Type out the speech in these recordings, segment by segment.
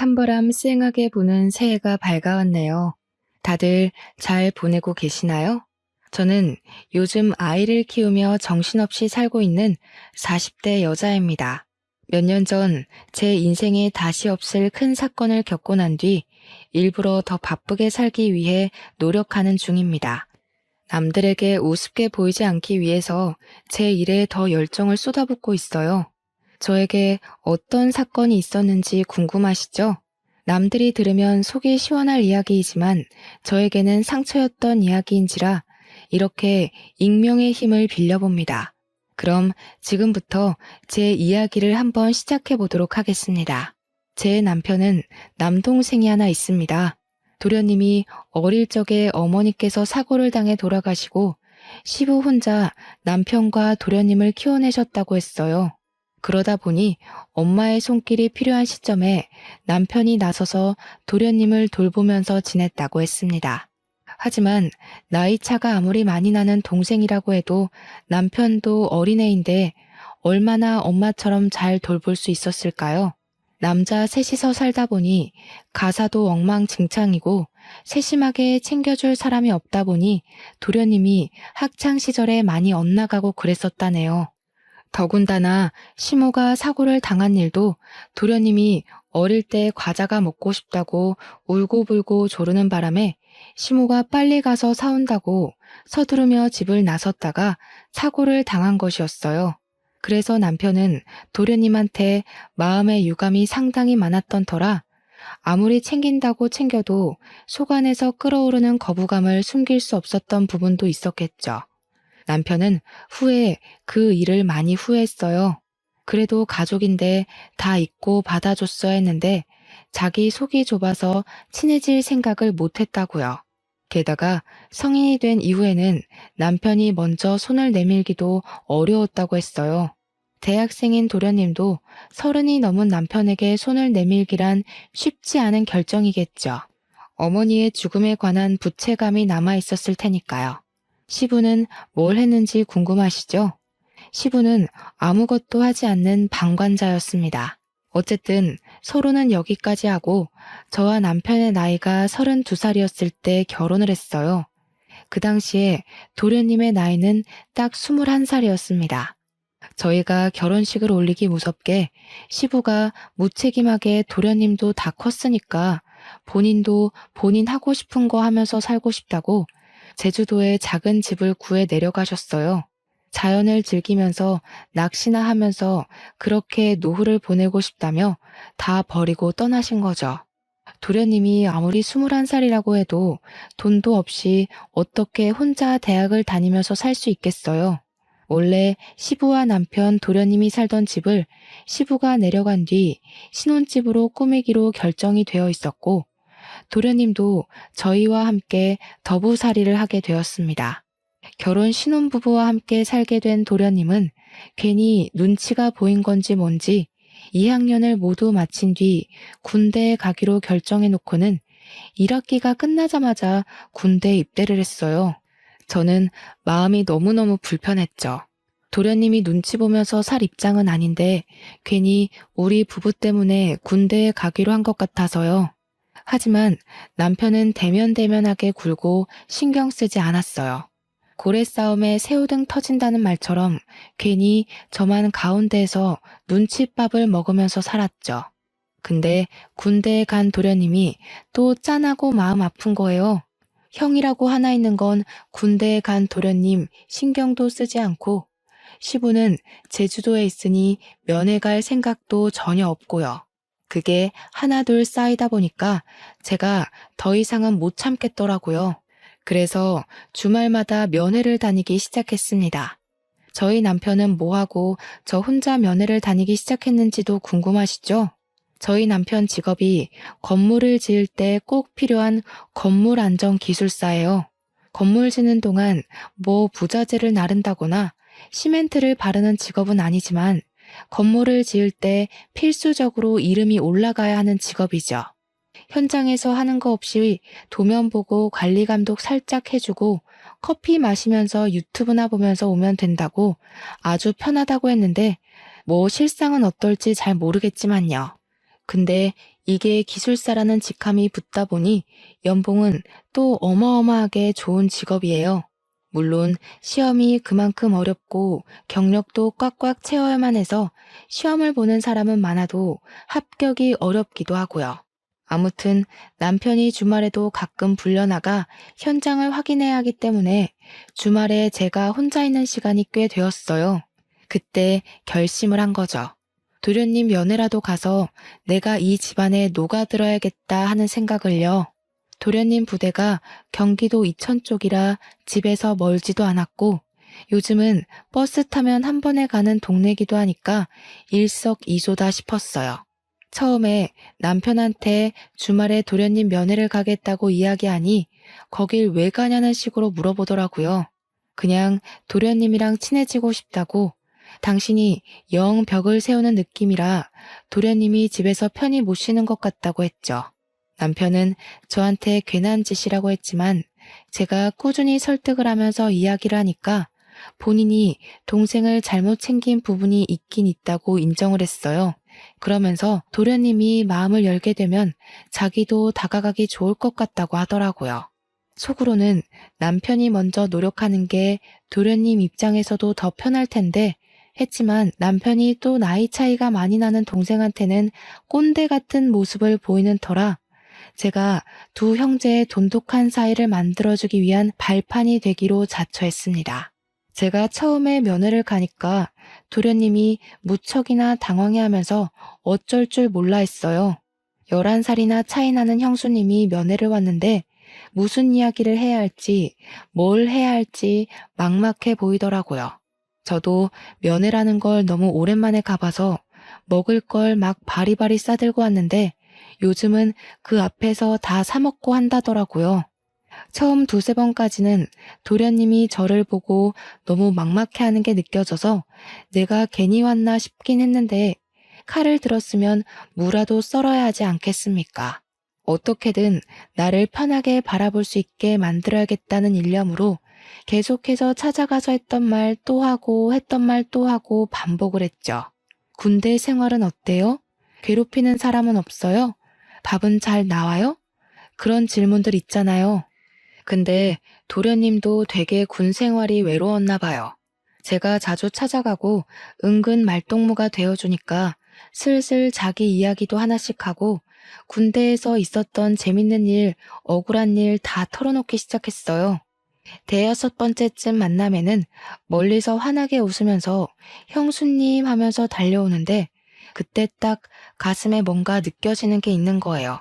찬바람 쌩하게 부는 새해가 밝아왔네요. 다들 잘 보내고 계시나요? 저는 요즘 아이를 키우며 정신없이 살고 있는 40대 여자입니다. 몇 년 전 제 인생에 다시 없을 큰 사건을 겪고 난 뒤 일부러 더 바쁘게 살기 위해 노력하는 중입니다. 남들에게 우습게 보이지 않기 위해서 제 일에 더 열정을 쏟아붓고 있어요. 저에게 어떤 사건이 있었는지 궁금하시죠? 남들이 들으면 속이 시원할 이야기이지만 저에게는 상처였던 이야기인지라 이렇게 익명의 힘을 빌려봅니다. 그럼 지금부터 제 이야기를 한번 시작해 보도록 하겠습니다. 제 남편은 남동생이 하나 있습니다. 도련님이 어릴 적에 어머니께서 사고를 당해 돌아가시고 시부 혼자 남편과 도련님을 키워내셨다고 했어요. 그러다 보니 엄마의 손길이 필요한 시점에 남편이 나서서 도련님을 돌보면서 지냈다고 했습니다. 하지만 나이 차가 아무리 많이 나는 동생이라고 해도 남편도 어린애인데 얼마나 엄마처럼 잘 돌볼 수 있었을까요? 남자 셋이서 살다 보니 가사도 엉망진창이고 세심하게 챙겨줄 사람이 없다 보니 도련님이 학창 시절에 많이 엇나가고 그랬었다네요. 더군다나 시모가 사고를 당한 일도 도련님이 어릴 때 과자가 먹고 싶다고 울고불고 조르는 바람에 시모가 빨리 가서 사온다고 서두르며 집을 나섰다가 사고를 당한 것이었어요. 그래서 남편은 도련님한테 마음의 유감이 상당히 많았던 터라 아무리 챙긴다고 챙겨도 속 안에서 끓어오르는 거부감을 숨길 수 없었던 부분도 있었겠죠. 남편은 후에 그 일을 많이 후회했어요. 그래도 가족인데 다 잊고 받아줬어야 했는데 자기 속이 좁아서 친해질 생각을 못했다고요. 게다가 성인이 된 이후에는 남편이 먼저 손을 내밀기도 어려웠다고 했어요. 대학생인 도련님도 30이 넘은 남편에게 손을 내밀기란 쉽지 않은 결정이겠죠. 어머니의 죽음에 관한 부채감이 남아 있었을 테니까요. 시부는 뭘 했는지 궁금하시죠? 시부는 아무것도 하지 않는 방관자였습니다. 어쨌든 서로는 여기까지 하고 저와 남편의 나이가 32살이었을 때 결혼을 했어요. 그 당시에 도련님의 나이는 딱 21살이었습니다. 저희가 결혼식을 올리기 무섭게 시부가 무책임하게 도련님도 다 컸으니까 본인도 본인 하고 싶은 거 하면서 살고 싶다고 제주도에 작은 집을 구해 내려가셨어요. 자연을 즐기면서 낚시나 하면서 그렇게 노후를 보내고 싶다며 다 버리고 떠나신 거죠. 도련님이 아무리 21살이라고 해도 돈도 없이 어떻게 혼자 대학을 다니면서 살 수 있겠어요. 원래 시부와 남편 도련님이 살던 집을 시부가 내려간 뒤 신혼집으로 꾸미기로 결정이 되어 있었고 도련님도 저희와 함께 더부살이를 하게 되었습니다. 결혼 신혼부부와 함께 살게 된 도련님은 괜히 눈치가 보인 건지 뭔지 2학년을 모두 마친 뒤 군대에 가기로 결정해 놓고는 1학기가 끝나자마자 군대에 입대를 했어요. 저는 마음이 너무너무 불편했죠. 도련님이 눈치 보면서 살 입장은 아닌데 괜히 우리 부부 때문에 군대에 가기로 한 것 같아서요. 하지만 남편은 대면대면하게 굴고 신경 쓰지 않았어요. 고래 싸움에 새우등 터진다는 말처럼 괜히 저만 가운데에서 눈칫밥을 먹으면서 살았죠. 근데 군대에 간 도련님이 또 짠하고 마음 아픈 거예요. 형이라고 하나 있는 건 군대에 간 도련님 신경도 쓰지 않고 시부는 제주도에 있으니 면회 갈 생각도 전혀 없고요. 그게 하나둘 쌓이다 보니까 제가 더 이상은 못 참겠더라고요. 그래서 주말마다 면회를 다니기 시작했습니다. 저희 남편은 뭐하고 저 혼자 면회를 다니기 시작했는지도 궁금하시죠? 저희 남편 직업이 건물을 지을 때 꼭 필요한 건물 안전 기술사예요. 건물 짓는 동안 뭐 부자재를 나른다거나 시멘트를 바르는 직업은 아니지만 건물을 지을 때 필수적으로 이름이 올라가야 하는 직업이죠. 현장에서 하는 거 없이 도면 보고 관리 감독 살짝 해주고 커피 마시면서 유튜브나 보면서 오면 된다고 아주 편하다고 했는데 뭐 실상은 어떨지 잘 모르겠지만요. 근데 이게 기술사라는 직함이 붙다 보니 연봉은 또 어마어마하게 좋은 직업이에요. 물론 시험이 그만큼 어렵고 경력도 꽉꽉 채워야만 해서 시험을 보는 사람은 많아도 합격이 어렵기도 하고요. 아무튼 남편이 주말에도 가끔 불려나가 현장을 확인해야 하기 때문에 주말에 제가 혼자 있는 시간이 꽤 되었어요. 그때 결심을 한 거죠. 도련님 면회라도 가서 내가 이 집안에 녹아들어야겠다 하는 생각을요. 도련님 부대가 경기도 이천 쪽이라 집에서 멀지도 않았고 요즘은 버스 타면 한 번에 가는 동네기도 하니까 일석이조다 싶었어요. 처음에 남편한테 주말에 도련님 면회를 가겠다고 이야기하니 거길 왜 가냐는 식으로 물어보더라고요. 그냥 도련님이랑 친해지고 싶다고 당신이 영 벽을 세우는 느낌이라 도련님이 집에서 편히 못 쉬는 것 같다고 했죠. 남편은 저한테 괜한 짓이라고 했지만 제가 꾸준히 설득을 하면서 이야기를 하니까 본인이 동생을 잘못 챙긴 부분이 있긴 있다고 인정을 했어요. 그러면서 도련님이 마음을 열게 되면 자기도 다가가기 좋을 것 같다고 하더라고요. 속으로는 남편이 먼저 노력하는 게 도련님 입장에서도 더 편할 텐데 했지만 남편이 또 나이 차이가 많이 나는 동생한테는 꼰대 같은 모습을 보이는 터라 제가 두 형제의 돈독한 사이를 만들어주기 위한 발판이 되기로 자처했습니다. 제가 처음에 면회를 가니까 도련님이 무척이나 당황해하면서 어쩔 줄 몰라 했어요. 11살이나 차이 나는 형수님이 면회를 왔는데 무슨 이야기를 해야 할지 뭘 해야 할지 막막해 보이더라고요. 저도 면회라는 걸 너무 오랜만에 가봐서 먹을 걸 막 바리바리 싸들고 왔는데 요즘은 그 앞에서 다 사먹고 한다더라고요. 처음 두세 번까지는 도련님이 저를 보고 너무 막막해하는 게 느껴져서 내가 괜히 왔나 싶긴 했는데 칼을 들었으면 무라도 썰어야 하지 않겠습니까? 어떻게든 나를 편하게 바라볼 수 있게 만들어야겠다는 일념으로 계속해서 찾아가서 했던 말 또 하고 했던 말 또 하고 반복을 했죠. 군대 생활은 어때요? 괴롭히는 사람은 없어요? 밥은 잘 나와요? 그런 질문들 있잖아요. 근데 도련님도 되게 군 생활이 외로웠나 봐요. 제가 자주 찾아가고 은근 말동무가 되어주니까 슬슬 자기 이야기도 하나씩 하고 군대에서 있었던 재밌는 일, 억울한 일 다 털어놓기 시작했어요. 대여섯 번째쯤 만남에는 멀리서 환하게 웃으면서 형수님 하면서 달려오는데 그때 딱 가슴에 뭔가 느껴지는 게 있는 거예요.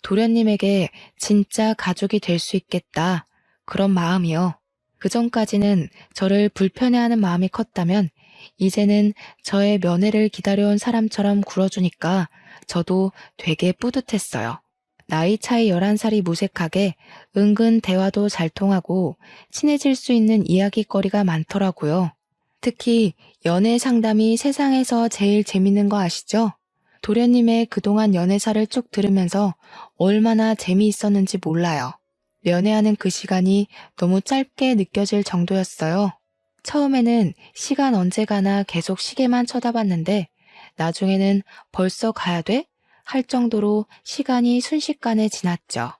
도련님에게 진짜 가족이 될 수 있겠다. 그런 마음이요. 그 전까지는 저를 불편해하는 마음이 컸다면 이제는 저의 면회를 기다려온 사람처럼 굴어주니까 저도 되게 뿌듯했어요. 나이 차이 11살이 무색하게 은근 대화도 잘 통하고 친해질 수 있는 이야기거리가 많더라고요. 특히 연애 상담이 세상에서 제일 재밌는 거 아시죠? 도련님의 그동안 연애사를 쭉 들으면서 얼마나 재미있었는지 몰라요. 연애하는 그 시간이 너무 짧게 느껴질 정도였어요. 처음에는 시간 언제 가나 계속 시계만 쳐다봤는데 나중에는 벌써 가야 돼? 할 정도로 시간이 순식간에 지났죠.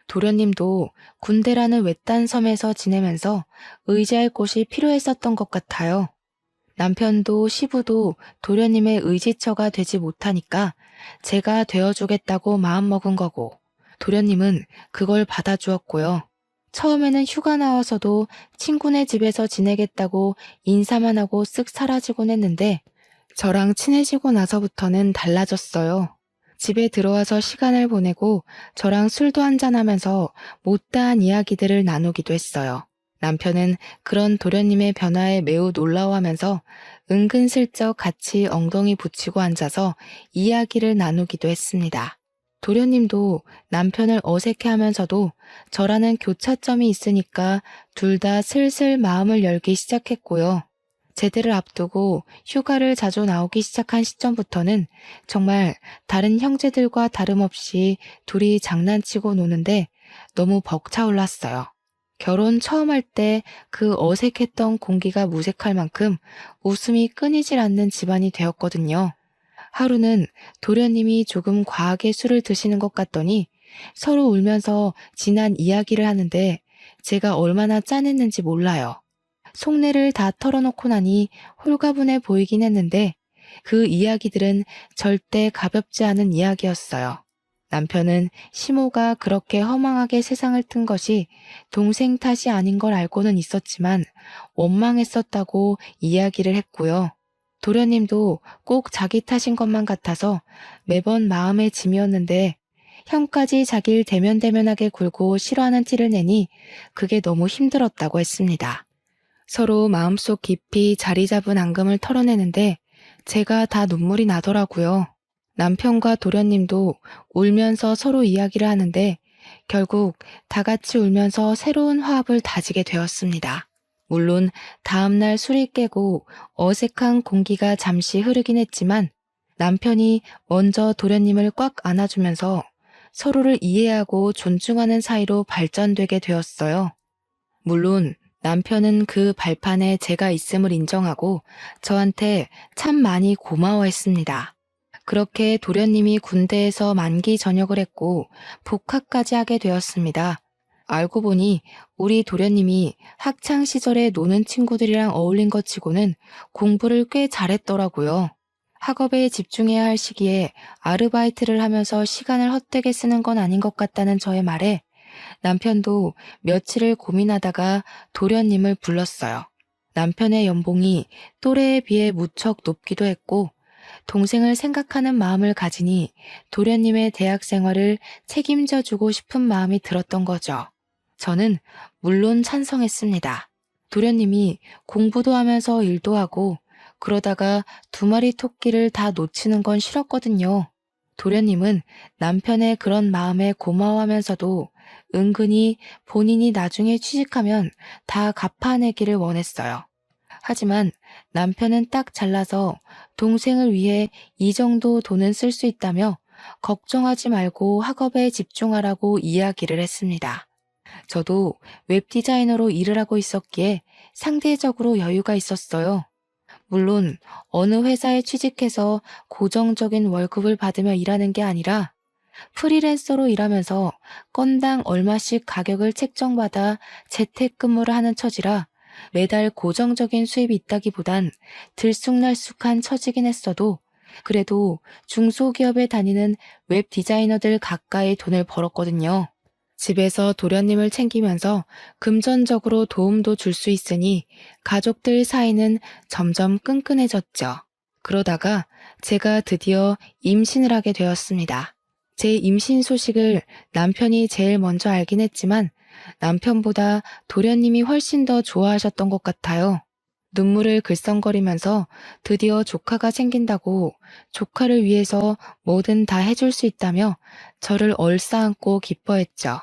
도련님도 군대라는 외딴 섬에서 지내면서 의지할 곳이 필요했었던 것 같아요. 남편도 시부도 도련님의 의지처가 되지 못하니까 제가 되어주겠다고 마음먹은 거고 도련님은 그걸 받아주었고요. 처음에는 휴가 나와서도 친구네 집에서 지내겠다고 인사만 하고 쓱 사라지곤 했는데 저랑 친해지고 나서부터는 달라졌어요. 집에 들어와서 시간을 보내고 저랑 술도 한잔하면서 못다한 이야기들을 나누기도 했어요. 남편은 그런 도련님의 변화에 매우 놀라워하면서 은근슬쩍 같이 엉덩이 붙이고 앉아서 이야기를 나누기도 했습니다. 도련님도 남편을 어색해하면서도 저라는 교차점이 있으니까 둘 다 슬슬 마음을 열기 시작했고요. 제대를 앞두고 휴가를 자주 나오기 시작한 시점부터는 정말 다른 형제들과 다름없이 둘이 장난치고 노는데 너무 벅차올랐어요. 결혼 처음 할 때 그 어색했던 공기가 무색할 만큼 웃음이 끊이질 않는 집안이 되었거든요. 하루는 도련님이 조금 과하게 술을 드시는 것 같더니 서로 울면서 지난 이야기를 하는데 제가 얼마나 짠했는지 몰라요. 속내를 다 털어놓고 나니 홀가분해 보이긴 했는데 그 이야기들은 절대 가볍지 않은 이야기였어요. 남편은 시모가 그렇게 허망하게 세상을 튼 것이 동생 탓이 아닌 걸 알고는 있었지만 원망했었다고 이야기를 했고요. 도련님도 꼭 자기 탓인 것만 같아서 매번 마음의 짐이었는데 형까지 자기를 대면대면하게 굴고 싫어하는 티를 내니 그게 너무 힘들었다고 했습니다. 서로 마음속 깊이 자리 잡은 앙금을 털어내는데 제가 다 눈물이 나더라고요. 남편과 도련님도 울면서 서로 이야기를 하는데 결국 다 같이 울면서 새로운 화합을 다지게 되었습니다. 물론 다음날 술이 깨고 어색한 공기가 잠시 흐르긴 했지만 남편이 먼저 도련님을 꽉 안아주면서 서로를 이해하고 존중하는 사이로 발전되게 되었어요. 물론 남편은 그 발판에 제가 있음을 인정하고 저한테 참 많이 고마워했습니다. 그렇게 도련님이 군대에서 만기 전역을 했고 복학까지 하게 되었습니다. 알고 보니 우리 도련님이 학창 시절에 노는 친구들이랑 어울린 것 치고는 공부를 꽤 잘했더라고요. 학업에 집중해야 할 시기에 아르바이트를 하면서 시간을 헛되게 쓰는 건 아닌 것 같다는 저의 말에 남편도 며칠을 고민하다가 도련님을 불렀어요. 남편의 연봉이 또래에 비해 무척 높기도 했고 동생을 생각하는 마음을 가지니 도련님의 대학 생활을 책임져 주고 싶은 마음이 들었던 거죠. 저는 물론 찬성했습니다. 도련님이 공부도 하면서 일도 하고 그러다가 두 마리 토끼를 다 놓치는 건 싫었거든요. 도련님은 남편의 그런 마음에 고마워하면서도 은근히 본인이 나중에 취직하면 다 갚아내기를 원했어요. 하지만 남편은 딱 잘라서 동생을 위해 이 정도 돈은 쓸 수 있다며 걱정하지 말고 학업에 집중하라고 이야기를 했습니다. 저도 웹디자이너로 일을 하고 있었기에 상대적으로 여유가 있었어요. 물론 어느 회사에 취직해서 고정적인 월급을 받으며 일하는 게 아니라 프리랜서로 일하면서 건당 얼마씩 가격을 책정받아 재택근무를 하는 처지라 매달 고정적인 수입이 있다기보단 들쑥날쑥한 처지긴 했어도 그래도 중소기업에 다니는 웹 디자이너들 가까이 돈을 벌었거든요. 집에서 도련님을 챙기면서 금전적으로 도움도 줄 수 있으니 가족들 사이는 점점 끈끈해졌죠. 그러다가 제가 드디어 임신을 하게 되었습니다. 제 임신 소식을 남편이 제일 먼저 알긴 했지만 남편보다 도련님이 훨씬 더 좋아하셨던 것 같아요. 눈물을 글썽거리면서 드디어 조카가 생긴다고 조카를 위해서 뭐든 다 해줄 수 있다며 저를 얼싸안고 기뻐했죠.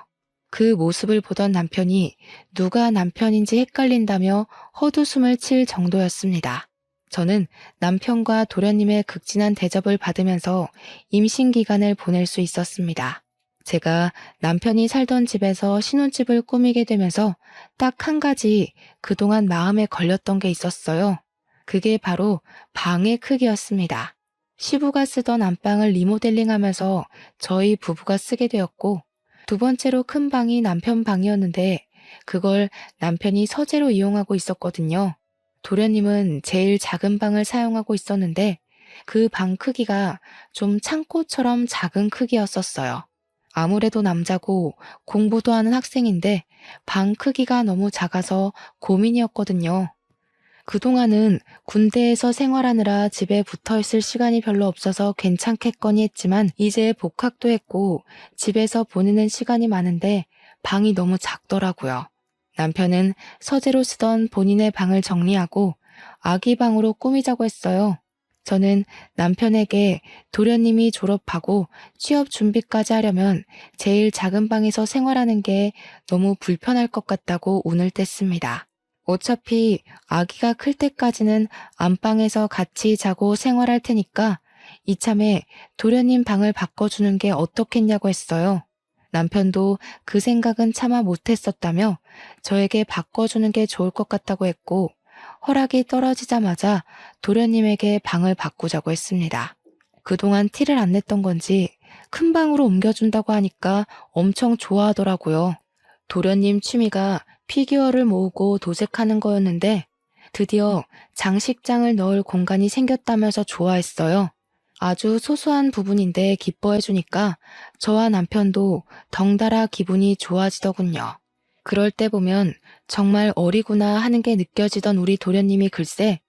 그 모습을 보던 남편이 누가 남편인지 헷갈린다며 헛웃음을 칠 정도였습니다. 저는 남편과 도련님의 극진한 대접을 받으면서 임신 기간을 보낼 수 있었습니다. 제가 남편이 살던 집에서 신혼집을 꾸미게 되면서 딱 한 가지 그동안 마음에 걸렸던 게 있었어요. 그게 바로 방의 크기였습니다. 시부가 쓰던 안방을 리모델링하면서 저희 부부가 쓰게 되었고 두 번째로 큰 방이 남편 방이었는데 그걸 남편이 서재로 이용하고 있었거든요. 도련님은 제일 작은 방을 사용하고 있었는데 그 방 크기가 좀 창고처럼 작은 크기였었어요. 아무래도 남자고 공부도 하는 학생인데 방 크기가 너무 작아서 고민이었거든요. 그동안은 군대에서 생활하느라 집에 붙어 있을 시간이 별로 없어서 괜찮겠거니 했지만 이제 복학도 했고 집에서 보내는 시간이 많은데 방이 너무 작더라고요. 남편은 서재로 쓰던 본인의 방을 정리하고 아기 방으로 꾸미자고 했어요. 저는 남편에게 도련님이 졸업하고 취업 준비까지 하려면 제일 작은 방에서 생활하는 게 너무 불편할 것 같다고 운을 뗐습니다. 어차피 아기가 클 때까지는 안방에서 같이 자고 생활할 테니까 이참에 도련님 방을 바꿔주는 게 어떻겠냐고 했어요. 남편도 그 생각은 차마 못했었다며 저에게 바꿔주는 게 좋을 것 같다고 했고 허락이 떨어지자마자 도련님에게 방을 바꾸자고 했습니다. 그동안 티를 안 냈던 건지 큰 방으로 옮겨준다고 하니까 엄청 좋아하더라고요. 도련님 취미가 피규어를 모으고 도색하는 거였는데 드디어 장식장을 넣을 공간이 생겼다면서 좋아했어요. 아주 소소한 부분인데 기뻐해주니까 저와 남편도 덩달아 기분이 좋아지더군요. 그럴 때 보면 정말 어리구나 하는 게 느껴지던 우리 도련님이 글쎄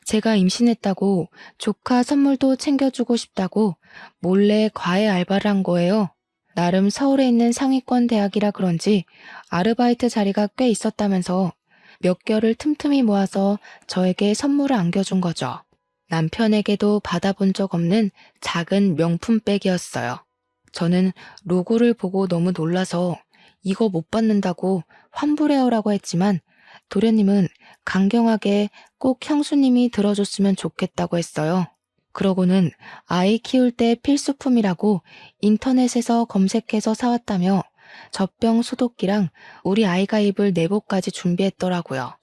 제가 임신했다고 조카 선물도 챙겨주고 싶다고 몰래 과외 알바를 한 거예요. 나름 서울에 있는 상위권 대학이라 그런지 아르바이트 자리가 꽤 있었다면서 몇 개월을 틈틈이 모아서 저에게 선물을 안겨준 거죠. 남편에게도 받아본 적 없는 작은 명품백이었어요. 저는 로고를 보고 너무 놀라서 이거 못 받는다고 환불해오라고 했지만 도련님은 강경하게 꼭 형수님이 들어줬으면 좋겠다고 했어요. 그러고는 아이 키울 때 필수품이라고 인터넷에서 검색해서 사왔다며 젖병 소독기랑 우리 아이가 입을 내복까지 준비했더라고요.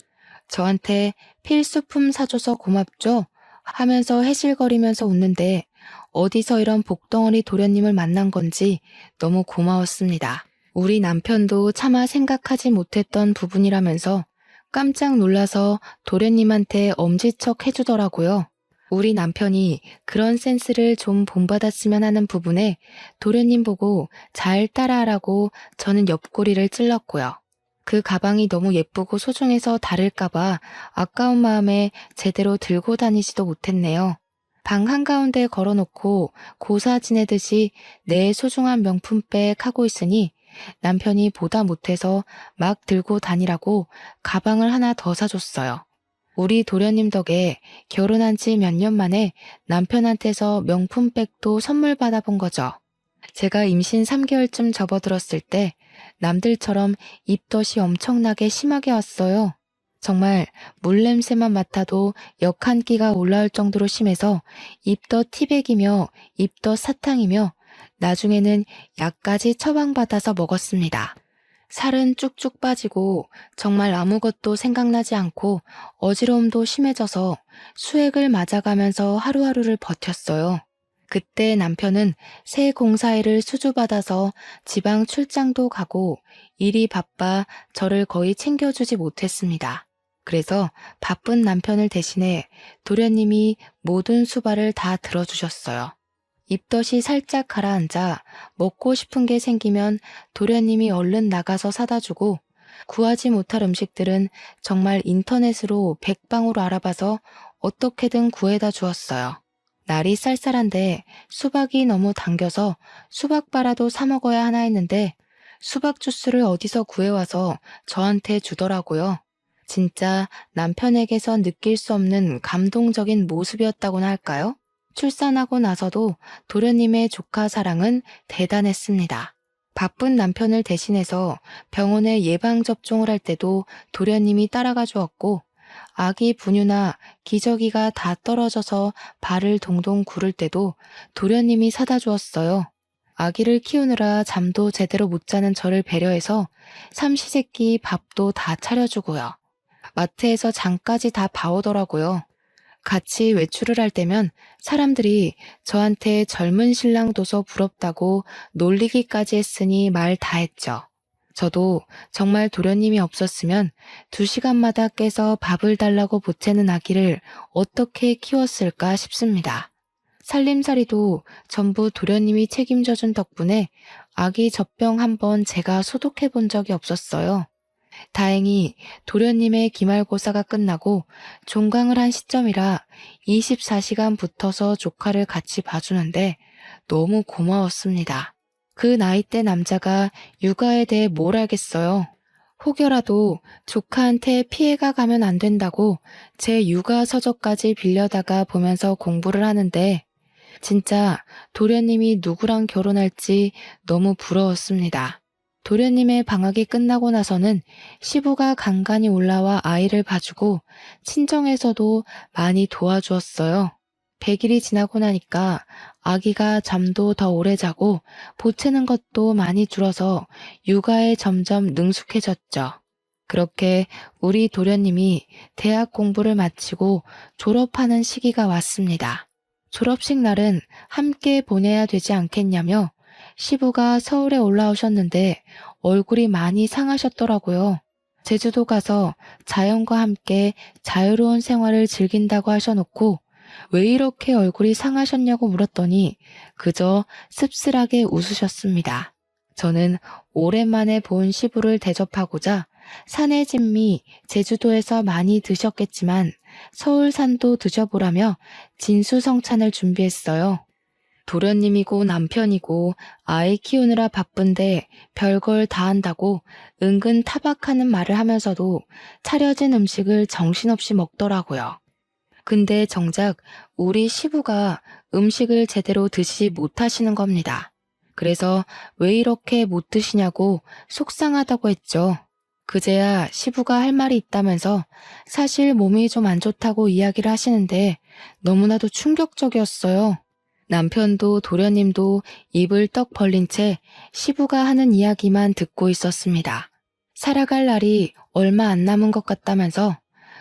저한테 필수품 사줘서 고맙죠? 하면서 해실거리면서 웃는데 어디서 이런 복덩어리 도련님을 만난 건지 너무 고마웠습니다. 우리 남편도 차마 생각하지 못했던 부분이라면서 깜짝 놀라서 도련님한테 엄지척 해주더라고요. 우리 남편이 그런 센스를 좀 본받았으면 하는 부분에 도련님 보고 잘 따라하라고 저는 옆구리를 찔렀고요. 그 가방이 너무 예쁘고 소중해서 다를까봐 아까운 마음에 제대로 들고 다니지도 못했네요. 방 한가운데 걸어놓고 고사 지내듯이 내 소중한 명품백 하고 있으니 남편이 보다 못해서 막 들고 다니라고 가방을 하나 더 사줬어요. 우리 도련님 덕에 결혼한 지 몇 년 만에 남편한테서 명품백도 선물 받아본 거죠. 제가 임신 3개월쯤 접어들었을 때 남들처럼 입덧이 엄청나게 심하게 왔어요. 정말 물냄새만 맡아도 역 한 끼가 올라올 정도로 심해서 입덧 티백이며 입덧 사탕이며 나중에는 약까지 처방받아서 먹었습니다. 살은 쭉쭉 빠지고 정말 아무것도 생각나지 않고 어지러움도 심해져서 수액을 맞아가면서 하루하루를 버텼어요. 그때 남편은 새 공사일을 수주받아서 지방 출장도 가고 일이 바빠 저를 거의 챙겨주지 못했습니다. 그래서 바쁜 남편을 대신해 도련님이 모든 수발을 다 들어주셨어요. 입덧이 살짝 가라앉아 먹고 싶은 게 생기면 도련님이 얼른 나가서 사다 주고 구하지 못할 음식들은 정말 인터넷으로 백방으로 알아봐서 어떻게든 구해다 주었어요. 날이 쌀쌀한데 수박이 너무 당겨서 수박바라도 사 먹어야 하나 했는데 수박 주스를 어디서 구해와서 저한테 주더라고요. 진짜 남편에게서 느낄 수 없는 감동적인 모습이었다고나 할까요? 출산하고 나서도 도련님의 조카 사랑은 대단했습니다. 바쁜 남편을 대신해서 병원에 예방접종을 할 때도 도련님이 따라가 주었고 아기 분유나 기저귀가 다 떨어져서 발을 동동 구를 때도 도련님이 사다 주었어요. 아기를 키우느라 잠도 제대로 못 자는 저를 배려해서 삼시세끼 밥도 다 차려주고요. 마트에서 장까지 다 봐오더라고요. 같이 외출을 할 때면 사람들이 저한테 젊은 신랑 둬서 부럽다고 놀리기까지 했으니 말 다 했죠. 저도 정말 도련님이 없었으면 2시간마다 깨서 밥을 달라고 보채는 아기를 어떻게 키웠을까 싶습니다. 살림살이도 전부 도련님이 책임져준 덕분에 아기 젖병 한번 제가 소독해 본 적이 없었어요. 다행히 도련님의 기말고사가 끝나고 종강을 한 시점이라 24시간 붙어서 조카를 같이 봐주는데 너무 고마웠습니다. 그 나이대 남자가 육아에 대해 뭘 알겠어요. 혹여라도 조카한테 피해가 가면 안 된다고 제 육아 서적까지 빌려다가 보면서 공부를 하는데 진짜 도련님이 누구랑 결혼할지 너무 부러웠습니다. 도련님의 방학이 끝나고 나서는 시부가 간간히 올라와 아이를 봐주고 친정에서도 많이 도와주었어요. 100일이 지나고 나니까 아기가 잠도 더 오래 자고 보채는 것도 많이 줄어서 육아에 점점 능숙해졌죠. 그렇게 우리 도련님이 대학 공부를 마치고 졸업하는 시기가 왔습니다. 졸업식 날은 함께 보내야 되지 않겠냐며 시부가 서울에 올라오셨는데 얼굴이 많이 상하셨더라고요. 제주도 가서 자연과 함께 자유로운 생활을 즐긴다고 하셔놓고 왜 이렇게 얼굴이 상하셨냐고 물었더니 그저 씁쓸하게 웃으셨습니다. 저는 오랜만에 본 시부를 대접하고자 산의 진미 제주도에서 많이 드셨겠지만 서울산도 드셔보라며 진수성찬을 준비했어요. 도련님이고 남편이고 아이 키우느라 바쁜데 별걸 다 한다고 은근 타박하는 말을 하면서도 차려진 음식을 정신없이 먹더라고요. 근데 정작 우리 시부가 음식을 제대로 드시지 못하시는 겁니다. 그래서 왜 이렇게 못 드시냐고 속상하다고 했죠. 그제야 시부가 할 말이 있다면서 사실 몸이 좀 안 좋다고 이야기를 하시는데 너무나도 충격적이었어요. 남편도 도련님도 입을 떡 벌린 채 시부가 하는 이야기만 듣고 있었습니다. 살아갈 날이 얼마 안 남은 것 같다면서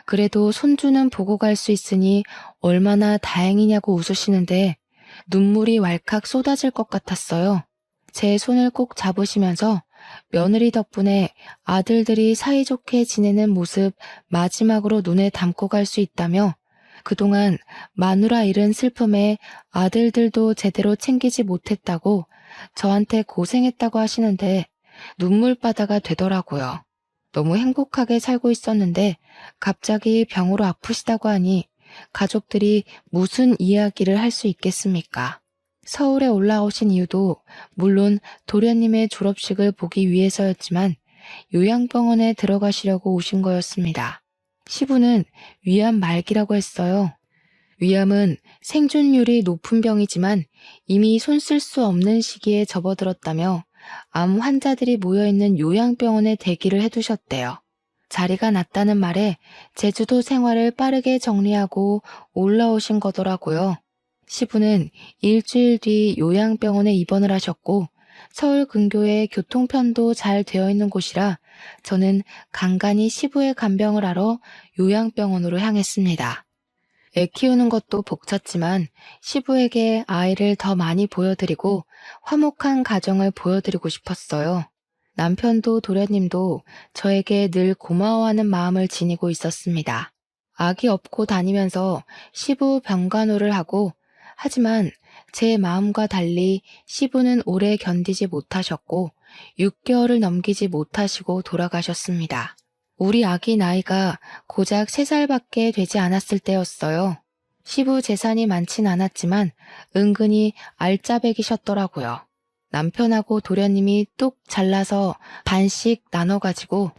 그래도 손주는 보고 갈 수 있으니 얼마나 다행이냐고 웃으시는데 눈물이 왈칵 쏟아질 것 같았어요. 제 손을 꼭 잡으시면서 며느리 덕분에 아들들이 사이좋게 지내는 모습 마지막으로 눈에 담고 갈 수 있다며 그동안 마누라 잃은 슬픔에 아들들도 제대로 챙기지 못했다고 저한테 고생했다고 하시는데 눈물바다가 되더라고요. 너무 행복하게 살고 있었는데 갑자기 병으로 아프시다고 하니 가족들이 무슨 이야기를 할 수 있겠습니까? 서울에 올라오신 이유도 물론 도련님의 졸업식을 보기 위해서였지만 요양병원에 들어가시려고 오신 거였습니다. 시부는 위암 말기라고 했어요. 위암은 생존율이 높은 병이지만 이미 손 쓸 수 없는 시기에 접어들었다며 암 환자들이 모여있는 요양병원에 대기를 해두셨대요. 자리가 났다는 말에 제주도 생활을 빠르게 정리하고 올라오신 거더라고요. 시부는 일주일 뒤 요양병원에 입원을 하셨고 서울 근교에 교통편도 잘 되어 있는 곳이라 저는 간간히 시부의 간병을 하러 요양병원으로 향했습니다. 애 키우는 것도 벅찼지만 시부에게 아이를 더 많이 보여드리고 화목한 가정을 보여드리고 싶었어요. 남편도 도련님도 저에게 늘 고마워하는 마음을 지니고 있었습니다. 아기 업고 다니면서 시부 병간호를 하고 하지만 제 마음과 달리 시부는 오래 견디지 못하셨고 6개월을 넘기지 못하시고 돌아가셨습니다. 우리 아기 나이가 고작 3살밖에 되지 않았을 때였어요. 시부 재산이 많진 않았지만 은근히 알짜배기셨더라고요. 남편하고 도련님이 뚝 잘라서 반씩 나눠가지고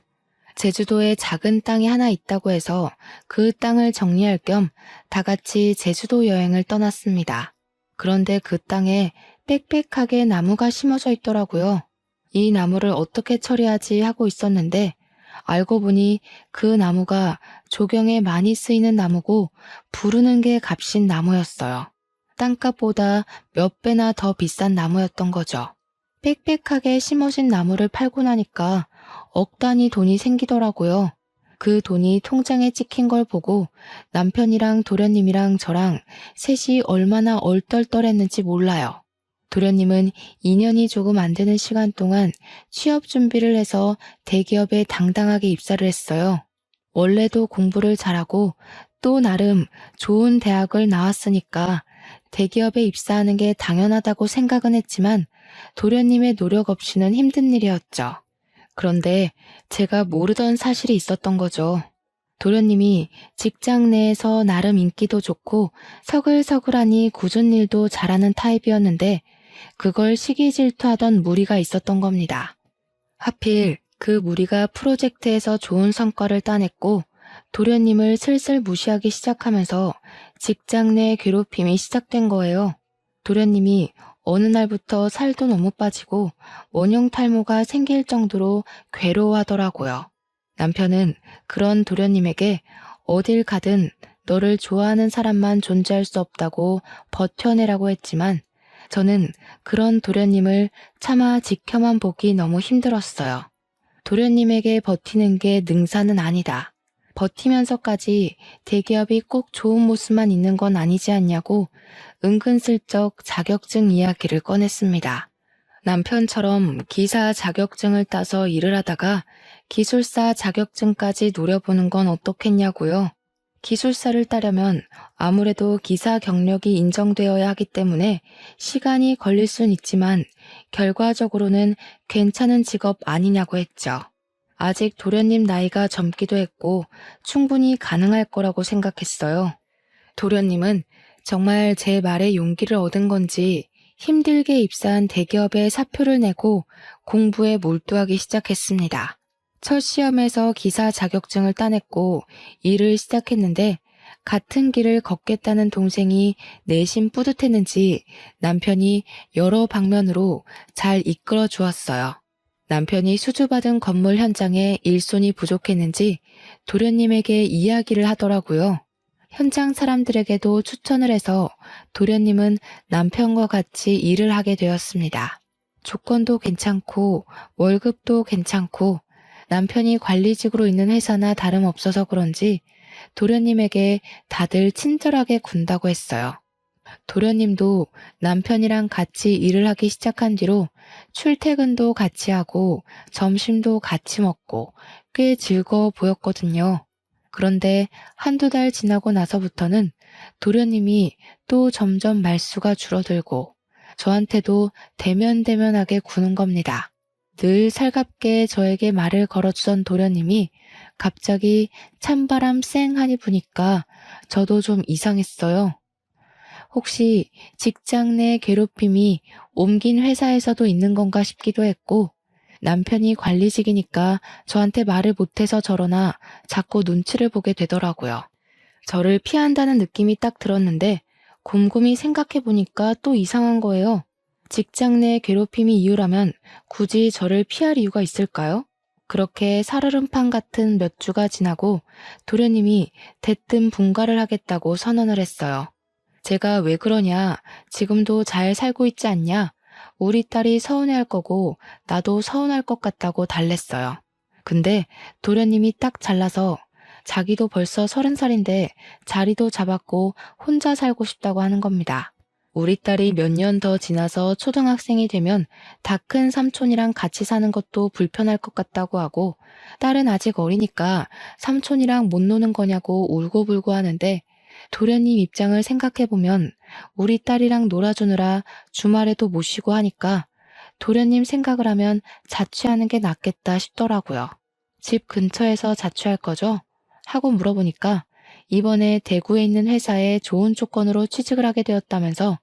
제주도에 작은 땅이 하나 있다고 해서 그 땅을 정리할 겸 다 같이 제주도 여행을 떠났습니다. 그런데 그 땅에 빽빽하게 나무가 심어져 있더라고요. 이 나무를 어떻게 처리하지 하고 있었는데 알고 보니 그 나무가 조경에 많이 쓰이는 나무고 부르는 게 값인 나무였어요. 땅값보다 몇 배나 더 비싼 나무였던 거죠. 빽빽하게 심어진 나무를 팔고 나니까 억 단위 돈이 생기더라고요. 그 돈이 통장에 찍힌 걸 보고 남편이랑 도련님이랑 저랑 셋이 얼마나 얼떨떨했는지 몰라요. 도련님은 2년이 조금 안 되는 시간 동안 취업 준비를 해서 대기업에 당당하게 입사를 했어요. 원래도 공부를 잘하고 또 나름 좋은 대학을 나왔으니까 대기업에 입사하는 게 당연하다고 생각은 했지만 도련님의 노력 없이는 힘든 일이었죠. 그런데 제가 모르던 사실이 있었던 거죠. 도련님이 직장 내에서 나름 인기도 좋고 서글서글하니 굳은 일도 잘하는 타입이었는데 그걸 시기 질투하던 무리가 있었던 겁니다. 하필 그 무리가 프로젝트에서 좋은 성과를 따냈고 도련님을 슬슬 무시하기 시작하면서 직장 내 괴롭힘이 시작된 거예요. 도련님이 어느 날부터 살도 너무 빠지고 원형 탈모가 생길 정도로 괴로워하더라고요. 남편은 그런 도련님에게 어딜 가든 너를 좋아하는 사람만 존재할 수 없다고 버텨내라고 했지만 저는 그런 도련님을 차마 지켜만 보기 너무 힘들었어요. 도련님에게 버티는 게 능사는 아니다. 버티면서까지 대기업이 꼭 좋은 모습만 있는 건 아니지 않냐고 은근슬쩍 자격증 이야기를 꺼냈습니다. 남편처럼 기사 자격증을 따서 일을 하다가 기술사 자격증까지 노려보는 건 어떻겠냐고요. 기술사를 따려면 아무래도 기사 경력이 인정되어야 하기 때문에 시간이 걸릴 순 있지만 결과적으로는 괜찮은 직업 아니냐고 했죠. 아직 도련님 나이가 젊기도 했고 충분히 가능할 거라고 생각했어요. 도련님은 정말 제 말에 용기를 얻은 건지 힘들게 입사한 대기업에 사표를 내고 공부에 몰두하기 시작했습니다. 첫 시험에서 기사 자격증을 따냈고 일을 시작했는데 같은 길을 걷겠다는 동생이 내심 뿌듯했는지 남편이 여러 방면으로 잘 이끌어 주었어요. 남편이 수주받은 건물 현장에 일손이 부족했는지 도련님에게 이야기를 하더라고요. 현장 사람들에게도 추천을 해서 도련님은 남편과 같이 일을 하게 되었습니다. 조건도 괜찮고 월급도 괜찮고 남편이 관리직으로 있는 회사나 다름없어서 그런지 도련님에게 다들 친절하게 군다고 했어요. 도련님도 남편이랑 같이 일을 하기 시작한 뒤로 출퇴근도 같이 하고 점심도 같이 먹고 꽤 즐거워 보였거든요. 그런데 한두 달 지나고 나서부터는 도련님이 또 점점 말수가 줄어들고 저한테도 대면대면하게 구는 겁니다. 늘 살갑게 저에게 말을 걸어주던 도련님이 갑자기 찬바람 쌩하니 부니까 저도 좀 이상했어요. 혹시 직장 내 괴롭힘이 옮긴 회사에서도 있는 건가 싶기도 했고 남편이 관리직이니까 저한테 말을 못해서 저러나 자꾸 눈치를 보게 되더라고요. 저를 피한다는 느낌이 딱 들었는데 곰곰이 생각해보니까 또 이상한 거예요. 직장 내 괴롭힘이 이유라면 굳이 저를 피할 이유가 있을까요? 그렇게 살얼음판 같은 몇 주가 지나고 도련님이 대뜸 분가를 하겠다고 선언을 했어요. 제가 왜 그러냐, 지금도 잘 살고 있지 않냐, 우리 딸이 서운해할 거고 나도 서운할 것 같다고 달랬어요. 근데 도련님이 딱 잘라서 자기도 벌써 30살인데 자리도 잡았고 혼자 살고 싶다고 하는 겁니다. 우리 딸이 몇 년 더 지나서 초등학생이 되면 다 큰 삼촌이랑 같이 사는 것도 불편할 것 같다고 하고 딸은 아직 어리니까 삼촌이랑 못 노는 거냐고 울고불고 하는데 도련님 입장을 생각해보면 우리 딸이랑 놀아주느라 주말에도 못 쉬고 하니까 도련님 생각을 하면 자취하는 게 낫겠다 싶더라고요. 집 근처에서 자취할 거죠? 하고 물어보니까 이번에 대구에 있는 회사에 좋은 조건으로 취직을 하게 되었다면서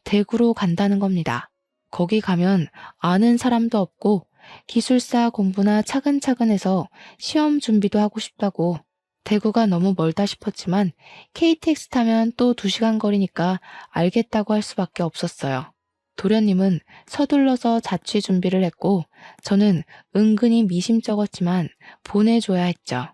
대구로 간다는 겁니다. 거기 가면 아는 사람도 없고 기술사 공부나 차근차근 해서 시험 준비도 하고 싶다고. 대구가 너무 멀다 싶었지만 KTX 타면 또 2시간 거리니까 알겠다고 할 수밖에 없었어요. 도련님은 서둘러서 자취 준비를 했고 저는 은근히 미심쩍었지만 보내줘야 했죠.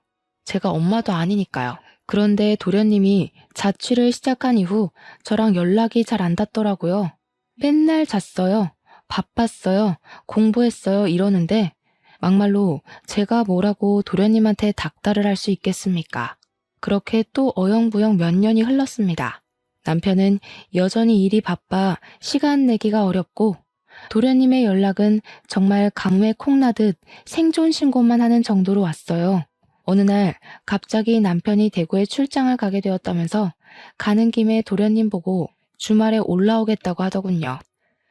제가 엄마도 아니니까요. 그런데 도련님이 자취를 시작한 이후 저랑 연락이 잘 안 닿더라고요. 맨날 잤어요. 바빴어요. 공부했어요. 이러는데 막말로 제가 뭐라고 도련님한테 닥달을 할 수 있겠습니까? 그렇게 또 어영부영 몇 년이 흘렀습니다. 남편은 여전히 일이 바빠 시간 내기가 어렵고 도련님의 연락은 정말 가뭄에 콩나듯 생존 신고만 하는 정도로 왔어요. 어느 날 갑자기 남편이 대구에 출장을 가게 되었다면서 가는 김에 도련님 보고 주말에 올라오겠다고 하더군요.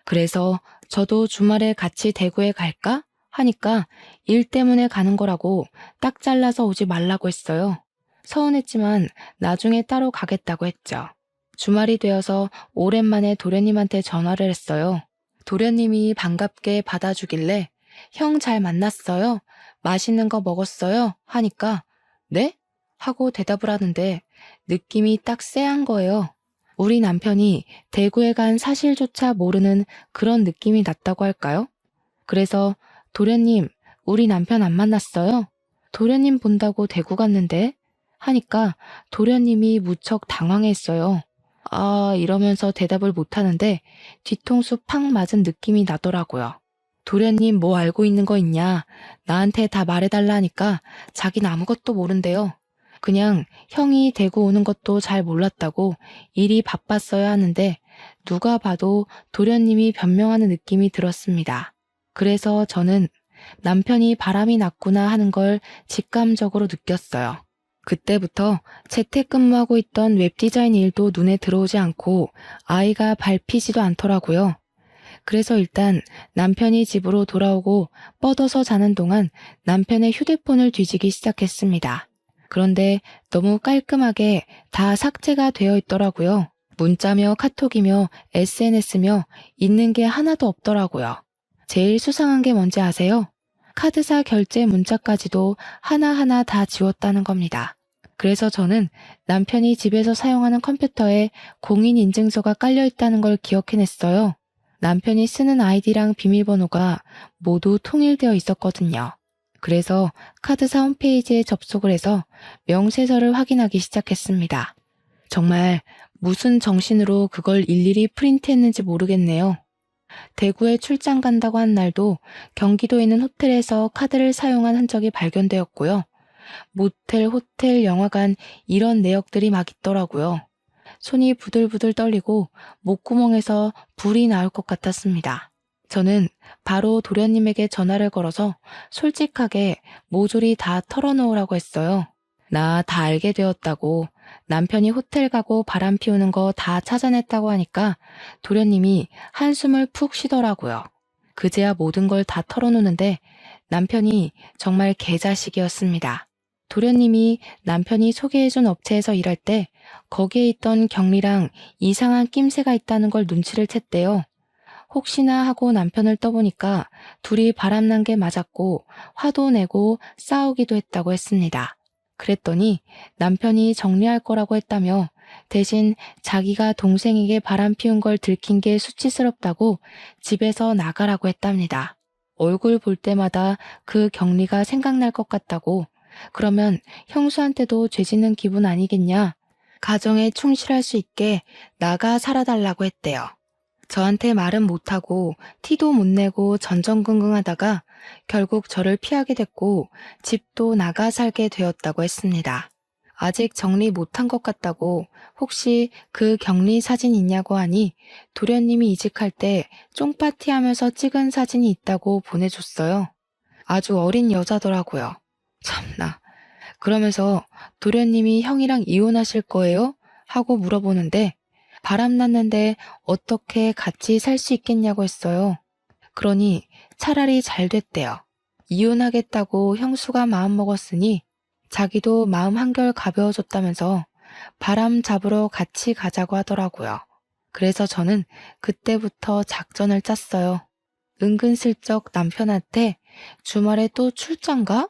그래서 저도 주말에 같이 대구에 갈까? 하니까 일 때문에 가는 거라고 딱 잘라서 오지 말라고 했어요. 서운했지만 나중에 따로 가겠다고 했죠. 주말이 되어서 오랜만에 도련님한테 전화를 했어요. 도련님이 반갑게 받아주길래 형 잘 만났어요? 맛있는 거 먹었어요? 하니까 네? 하고 대답을 하는데 느낌이 딱 쎄한 거예요. 우리 남편이 대구에 간 사실조차 모르는 그런 느낌이 났다고 할까요? 그래서 도련님, 우리 남편 안 만났어요? 도련님 본다고 대구 갔는데? 하니까 도련님이 무척 당황했어요. 아, 이러면서 대답을 못하는데 뒤통수 팍 맞은 느낌이 나더라고요. 도련님 뭐 알고 있는 거 있냐? 나한테 다 말해달라니까 자기는 아무것도 모른대요. 그냥 형이 대구 오는 것도 잘 몰랐다고 일이 바빴어야 하는데 누가 봐도 도련님이 변명하는 느낌이 들었습니다. 그래서 저는 남편이 바람이 났구나 하는 걸 직감적으로 느꼈어요. 그때부터 재택근무하고 있던 웹디자인 일도 눈에 들어오지 않고 아이가 밟히지도 않더라고요. 그래서 일단 남편이 집으로 돌아오고 뻗어서 자는 동안 남편의 휴대폰을 뒤지기 시작했습니다. 그런데 너무 깔끔하게 다 삭제가 되어 있더라고요. 문자며 카톡이며 SNS며 있는 게 하나도 없더라고요. 제일 수상한 게 뭔지 아세요? 카드사 결제 문자까지도 하나하나 다 지웠다는 겁니다. 그래서 저는 남편이 집에서 사용하는 컴퓨터에 공인인증서가 깔려 있다는 걸 기억해냈어요. 남편이 쓰는 아이디랑 비밀번호가 모두 통일되어 있었거든요. 그래서 카드사 홈페이지에 접속을 해서 명세서를 확인하기 시작했습니다. 정말 무슨 정신으로 그걸 일일이 프린트했는지 모르겠네요. 대구에 출장 간다고 한 날도 경기도에 있는 호텔에서 카드를 사용한 흔적이 발견되었고요. 모텔, 호텔, 영화관 이런 내역들이 막 있더라고요. 손이 부들부들 떨리고 목구멍에서 불이 나올 것 같았습니다. 저는 바로 도련님에게 전화를 걸어서 솔직하게 모조리 다 털어놓으라고 했어요. 나 다 알게 되었다고, 남편이 호텔 가고 바람 피우는 거 다 찾아냈다고 하니까 도련님이 한숨을 푹 쉬더라고요. 그제야 모든 걸 다 털어놓는데 남편이 정말 개자식이었습니다. 도련님이 남편이 소개해준 업체에서 일할 때 거기에 있던 경리랑 이상한 낌새가 있다는 걸 눈치를 챘대요. 혹시나 하고 남편을 떠보니까 둘이 바람난 게 맞았고 화도 내고 싸우기도 했다고 했습니다. 그랬더니 남편이 정리할 거라고 했다며 대신 자기가 동생에게 바람 피운 걸 들킨 게 수치스럽다고 집에서 나가라고 했답니다. 얼굴 볼 때마다 그 경리가 생각날 것 같다고, 그러면 형수한테도 죄짓는 기분 아니겠냐? 가정에 충실할 수 있게 나가 살아달라고 했대요. 저한테 말은 못하고 티도 못 내고 전전긍긍하다가 결국 저를 피하게 됐고 집도 나가 살게 되었다고 했습니다. 아직 정리 못한 것 같다고 혹시 그 격리 사진 있냐고 하니 도련님이 이직할 때 쫑파티 하면서 찍은 사진이 있다고 보내줬어요. 아주 어린 여자더라고요. 참나. 그러면서 도련님이 형이랑 이혼하실 거예요? 하고 물어보는데 바람났는데 어떻게 같이 살 수 있겠냐고 했어요. 그러니 차라리 잘 됐대요. 이혼하겠다고 형수가 마음먹었으니 자기도 마음 한결 가벼워졌다면서 바람 잡으러 같이 가자고 하더라고요. 그래서 저는 그때부터 작전을 짰어요. 은근슬쩍 남편한테 주말에 또 출장 가?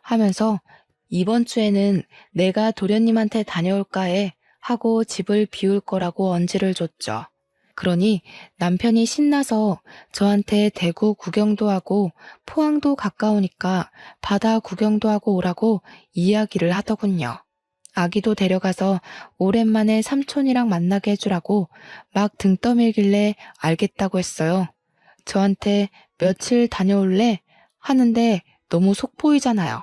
하면서 이번 주에는 내가 도련님한테 다녀올까 해 하고 집을 비울 거라고 언지를 줬죠. 그러니 남편이 신나서 저한테 대구 구경도 하고 포항도 가까우니까 바다 구경도 하고 오라고 이야기를 하더군요. 아기도 데려가서 오랜만에 삼촌이랑 만나게 해주라고 막 등 떠밀길래 알겠다고 했어요. 저한테 며칠 다녀올래? 하는데 너무 속 보이잖아요.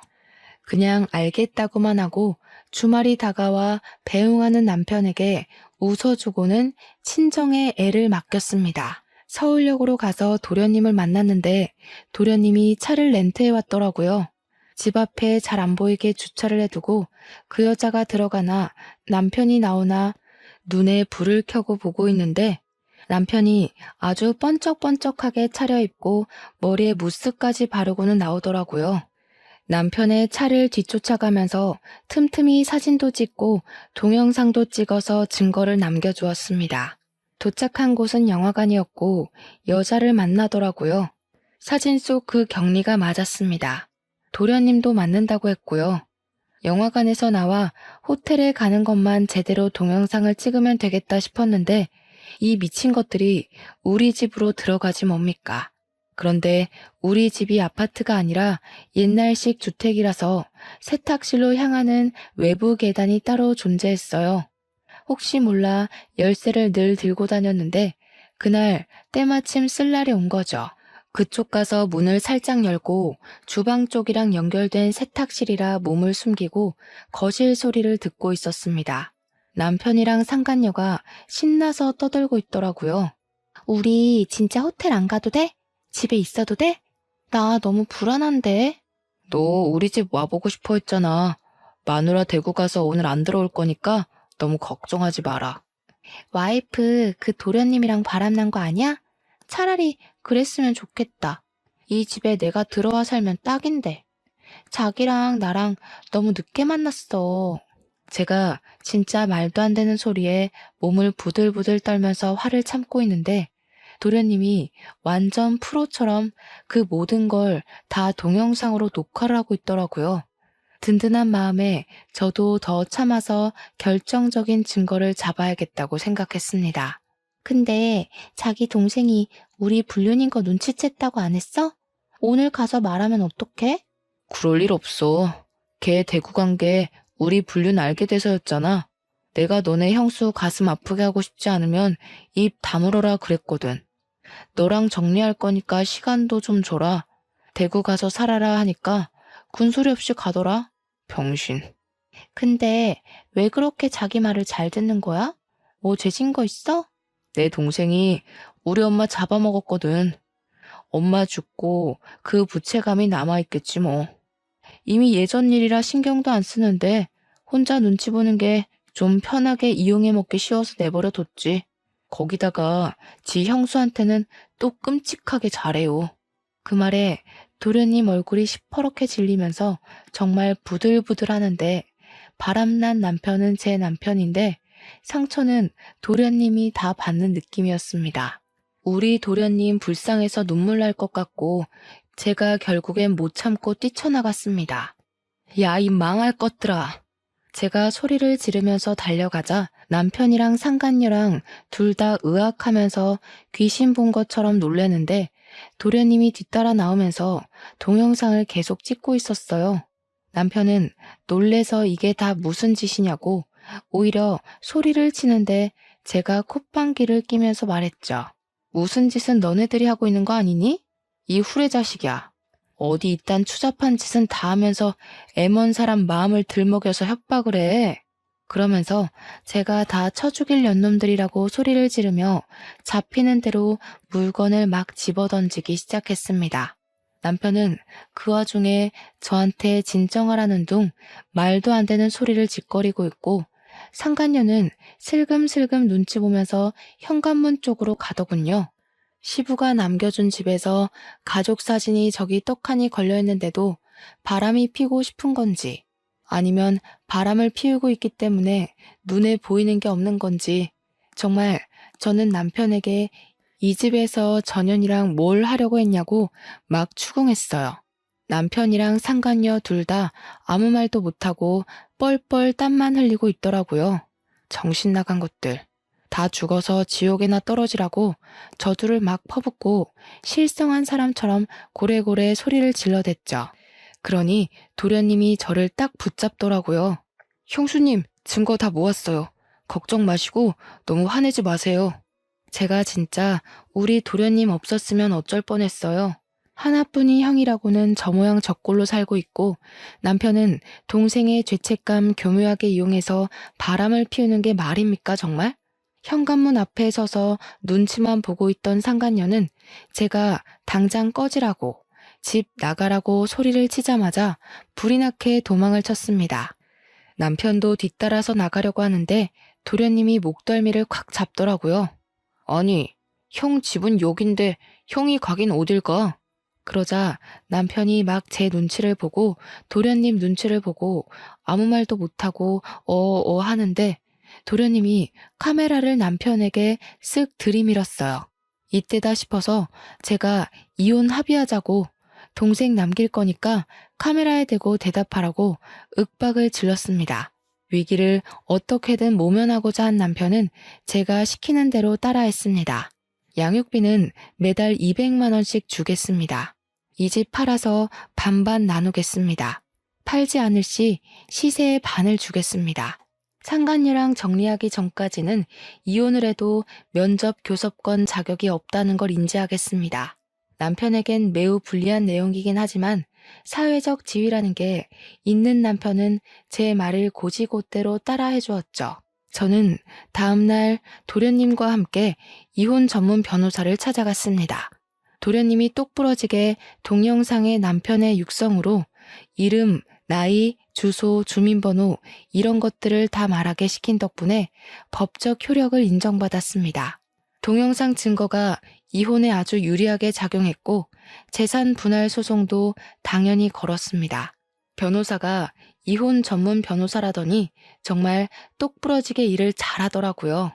그냥 알겠다고만 하고 주말이 다가와 배웅하는 남편에게 웃어주고는 친정에 애를 맡겼습니다. 서울역으로 가서 도련님을 만났는데 도련님이 차를 렌트해 왔더라고요. 집 앞에 잘 안 보이게 주차를 해두고 그 여자가 들어가나 남편이 나오나 눈에 불을 켜고 보고 있는데 남편이 아주 번쩍번쩍하게 차려입고 머리에 무스까지 바르고는 나오더라고요. 남편의 차를 뒤쫓아가면서 틈틈이 사진도 찍고 동영상도 찍어서 증거를 남겨주었습니다. 도착한 곳은 영화관이었고 여자를 만나더라고요. 사진 속 그 경리가 맞았습니다. 도련님도 맞는다고 했고요. 영화관에서 나와 호텔에 가는 것만 제대로 동영상을 찍으면 되겠다 싶었는데 이 미친 것들이 우리 집으로 들어가지 뭡니까? 그런데 우리 집이 아파트가 아니라 옛날식 주택이라서 세탁실로 향하는 외부 계단이 따로 존재했어요. 혹시 몰라 열쇠를 늘 들고 다녔는데 그날 때마침 쓸 날이 온 거죠. 그쪽 가서 문을 살짝 열고 주방 쪽이랑 연결된 세탁실이라 몸을 숨기고 거실 소리를 듣고 있었습니다. 남편이랑 상간녀가 신나서 떠들고 있더라고요. 우리 진짜 호텔 안 가도 돼? 집에 있어도 돼? 나 너무 불안한데. 너 우리 집 와보고 싶어 했잖아. 마누라 대구 가서 오늘 안 들어올 거니까 너무 걱정하지 마라. 와이프 그 도련님이랑 바람난 거 아니야? 차라리 그랬으면 좋겠다. 이 집에 내가 들어와 살면 딱인데. 자기랑 나랑 너무 늦게 만났어. 제가 진짜 말도 안 되는 소리에 몸을 부들부들 떨면서 화를 참고 있는데 도련님이 완전 프로처럼 그 모든 걸 다 동영상으로 녹화를 하고 있더라고요. 든든한 마음에 저도 더 참아서 결정적인 증거를 잡아야겠다고 생각했습니다. 근데 자기 동생이 우리 불륜인 거 눈치챘다고 안 했어? 오늘 가서 말하면 어떡해? 그럴 일 없어. 걔 대구 간 게 우리 불륜 알게 돼서였잖아. 내가 너네 형수 가슴 아프게 하고 싶지 않으면 입 다물어라 그랬거든. 너랑 정리할 거니까 시간도 좀 줘라. 대구 가서 살아라 하니까 군소리 없이 가더라. 병신. 근데 왜 그렇게 자기 말을 잘 듣는 거야? 뭐 죄진 거 있어? 내 동생이 우리 엄마 잡아먹었거든. 엄마 죽고 그 부채감이 남아있겠지 뭐. 이미 예전 일이라 신경도 안 쓰는데 혼자 눈치 보는 게 좀 편하게 이용해 먹기 쉬워서 내버려 뒀지. 거기다가 지 형수한테는 또 끔찍하게 잘해요. 그 말에 도련님 얼굴이 시퍼렇게 질리면서 정말 부들부들 하는데 바람난 남편은 제 남편인데 상처는 도련님이 다 받는 느낌이었습니다. 우리 도련님 불쌍해서 눈물 날 것 같고 제가 결국엔 못 참고 뛰쳐나갔습니다. 야, 이 망할 것들아. 제가 소리를 지르면서 달려가자 남편이랑 상간녀랑 둘 다 으악하면서 귀신 본 것처럼 놀래는데 도련님이 뒤따라 나오면서 동영상을 계속 찍고 있었어요. 남편은 놀래서 이게 다 무슨 짓이냐고 오히려 소리를 치는데 제가 콧방귀를 끼면서 말했죠. 무슨 짓은 너네들이 하고 있는 거 아니니? 이 후레자식이야. 어디 이딴 추잡한 짓은 다 하면서 애먼 사람 마음을 들먹여서 협박을 해. 그러면서 제가 다 쳐 죽일 년놈들이라고 소리를 지르며 잡히는 대로 물건을 막 집어던지기 시작했습니다. 남편은 그 와중에 저한테 진정하라는 둥 말도 안 되는 소리를 짓거리고 있고 상간녀는 슬금슬금 눈치 보면서 현관문 쪽으로 가더군요. 시부가 남겨준 집에서 가족 사진이 저기 떡하니 걸려있는데도 바람이 피고 싶은 건지 아니면 바람을 피우고 있기 때문에 눈에 보이는 게 없는 건지 정말 저는 남편에게 이 집에서 전현이랑 뭘 하려고 했냐고 막 추궁했어요. 남편이랑 상간녀 둘 다 아무 말도 못하고 뻘뻘 땀만 흘리고 있더라고요. 정신 나간 것들. 다 죽어서 지옥에나 떨어지라고 저주를 막 퍼붓고 실성한 사람처럼 고래고래 소리를 질러댔죠. 그러니 도련님이 저를 딱 붙잡더라고요. 형수님, 증거 다 모았어요. 걱정 마시고 너무 화내지 마세요. 제가 진짜 우리 도련님 없었으면 어쩔 뻔했어요. 하나뿐인 형이라고는 저 모양 저 꼴로 살고 있고 남편은 동생의 죄책감 교묘하게 이용해서 바람을 피우는 게 말입니까 정말? 현관문 앞에 서서 눈치만 보고 있던 상간녀는 제가 당장 꺼지라고 집 나가라고 소리를 치자마자 불이 나게 도망을 쳤습니다. 남편도 뒤따라서 나가려고 하는데 도련님이 목덜미를 콱 잡더라고요. 아니, 형 집은 여긴데 형이 가긴 어딜 가? 그러자 남편이 막 제 눈치를 보고 도련님 눈치를 보고 아무 말도 못하고 하는데 도련님이 카메라를 남편에게 쓱 들이밀었어요. 이때다 싶어서 제가 이혼 합의하자고 동생 남길 거니까 카메라에 대고 대답하라고 윽박을 질렀습니다. 위기를 어떻게든 모면하고자 한 남편은 제가 시키는 대로 따라했습니다. 양육비는 매달 200만 원씩 주겠습니다. 이 집 팔아서 반반 나누겠습니다. 팔지 않을 시 시세의 반을 주겠습니다. 상간녀랑 정리하기 전까지는 이혼을 해도 면접 교섭권 자격이 없다는 걸 인지하겠습니다. 남편에겐 매우 불리한 내용이긴 하지만 사회적 지위라는 게 있는 남편은 제 말을 곧이곧대로 따라해 주었죠. 저는 다음날 도련님과 함께 이혼 전문 변호사를 찾아갔습니다. 도련님이 똑부러지게 동영상의 남편의 육성으로 이름, 나이, 주소, 주민번호 이런 것들을 다 말하게 시킨 덕분에 법적 효력을 인정받았습니다. 동영상 증거가 이혼에 아주 유리하게 작용했고 재산 분할 소송도 당연히 걸었습니다. 변호사가 이혼 전문 변호사라더니 정말 똑부러지게 일을 잘하더라고요.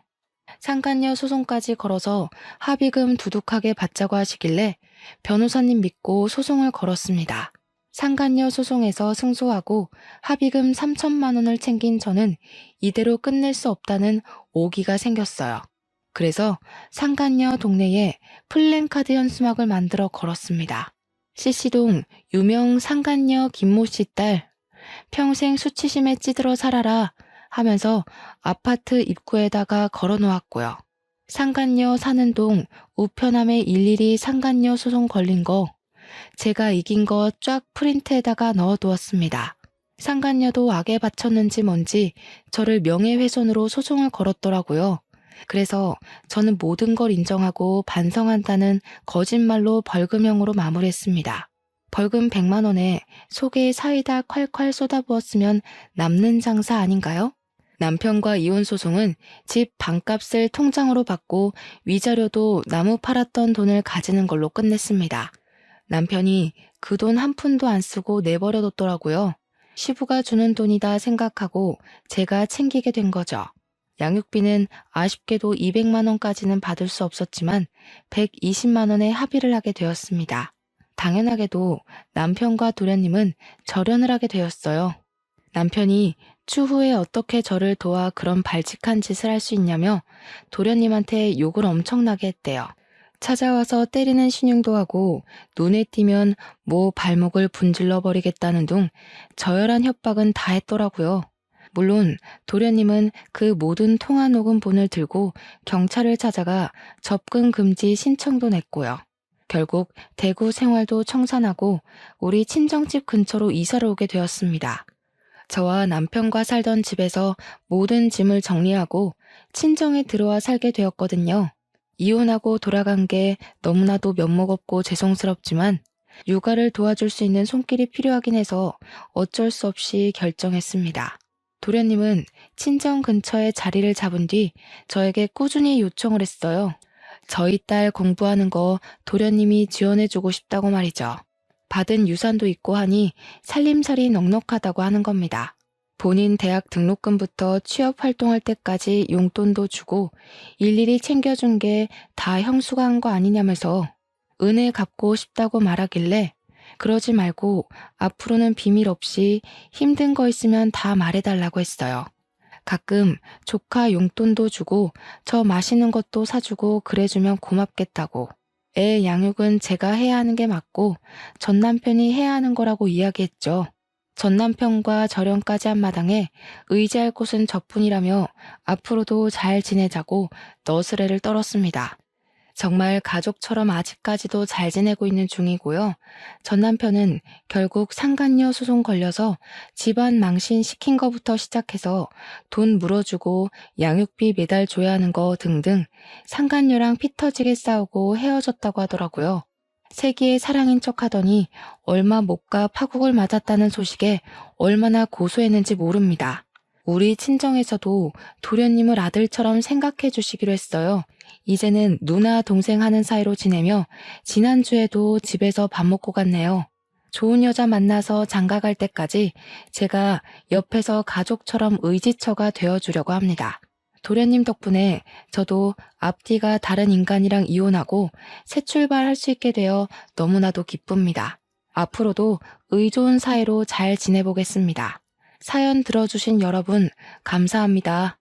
상간녀 소송까지 걸어서 합의금 두둑하게 받자고 하시길래 변호사님 믿고 소송을 걸었습니다. 상간녀 소송에서 승소하고 합의금 3천만 원을 챙긴 저는 이대로 끝낼 수 없다는 오기가 생겼어요. 그래서 상간녀 동네에 플랜카드 현수막을 만들어 걸었습니다. CC동 유명 상간녀 김모 씨 딸, 평생 수치심에 찌들어 살아라 하면서 아파트 입구에다가 걸어놓았고요. 상간녀 사는 동 우편함에 일일이 상간녀 소송 걸린 거, 제가 이긴 거 쫙 프린트에다가 넣어두었습니다. 상간녀도 악에 바쳤는지 뭔지 저를 명예훼손으로 소송을 걸었더라고요. 그래서 저는 모든 걸 인정하고 반성한다는 거짓말로 벌금형으로 마무리했습니다. 벌금 100만 원에 속에 사이다 콸콸 쏟아부었으면 남는 장사 아닌가요? 남편과 이혼 소송은 집 반값을 통장으로 받고 위자료도 나무 팔았던 돈을 가지는 걸로 끝냈습니다. 남편이 그 돈 한 푼도 안 쓰고 내버려뒀더라고요. 시부가 주는 돈이다 생각하고 제가 챙기게 된 거죠. 양육비는 아쉽게도 200만 원까지는 받을 수 없었지만 120만 원에 합의를 하게 되었습니다. 당연하게도 남편과 도련님은 절연을 하게 되었어요. 남편이 추후에 어떻게 저를 도와 그런 발칙한 짓을 할 수 있냐며 도련님한테 욕을 엄청나게 했대요. 찾아와서 때리는 신용도 하고 눈에 띄면 뭐 발목을 분질러 버리겠다는 둥 저열한 협박은 다 했더라고요. 물론 도련님은 그 모든 통화 녹음본을 들고 경찰을 찾아가 접근 금지 신청도 냈고요. 결국 대구 생활도 청산하고 우리 친정집 근처로 이사를 오게 되었습니다. 저와 남편과 살던 집에서 모든 짐을 정리하고 친정에 들어와 살게 되었거든요. 이혼하고 돌아간 게 너무나도 면목 없고 죄송스럽지만 육아를 도와줄 수 있는 손길이 필요하긴 해서 어쩔 수 없이 결정했습니다. 도련님은 친정 근처에 자리를 잡은 뒤 저에게 꾸준히 요청을 했어요. 저희 딸 공부하는 거 도련님이 지원해주고 싶다고 말이죠. 받은 유산도 있고 하니 살림살이 넉넉하다고 하는 겁니다. 본인 대학 등록금부터 취업 활동할 때까지 용돈도 주고 일일이 챙겨준 게 다 형수가 한 거 아니냐면서 은혜 갚고 싶다고 말하길래 그러지 말고 앞으로는 비밀 없이 힘든 거 있으면 다 말해달라고 했어요. 가끔 조카 용돈도 주고 저 맛있는 것도 사주고 그래주면 고맙겠다고. 애 양육은 제가 해야 하는 게 맞고 전 남편이 해야 하는 거라고 이야기했죠. 전 남편과 절연까지 한 마당에 의지할 곳은 저뿐이라며 앞으로도 잘 지내자고 너스레를 떨었습니다. 정말 가족처럼 아직까지도 잘 지내고 있는 중이고요. 전 남편은 결국 상간녀 소송 걸려서 집안 망신 시킨 거부터 시작해서 돈 물어주고 양육비 매달 줘야 하는 거 등등 상간녀랑 피 터지게 싸우고 헤어졌다고 하더라고요. 세기의 사랑인 척 하더니 얼마 못 가 파국을 맞았다는 소식에 얼마나 고소했는지 모릅니다. 우리 친정에서도 도련님을 아들처럼 생각해 주시기로 했어요. 이제는 누나 동생 하는 사이로 지내며 지난주에도 집에서 밥 먹고 갔네요. 좋은 여자 만나서 장가갈 때까지 제가 옆에서 가족처럼 의지처가 되어주려고 합니다. 도련님 덕분에 저도 앞뒤가 다른 인간이랑 이혼하고 새 출발할 수 있게 되어 너무나도 기쁩니다. 앞으로도 의좋은 사이로 잘 지내보겠습니다. 사연 들어주신 여러분 감사합니다.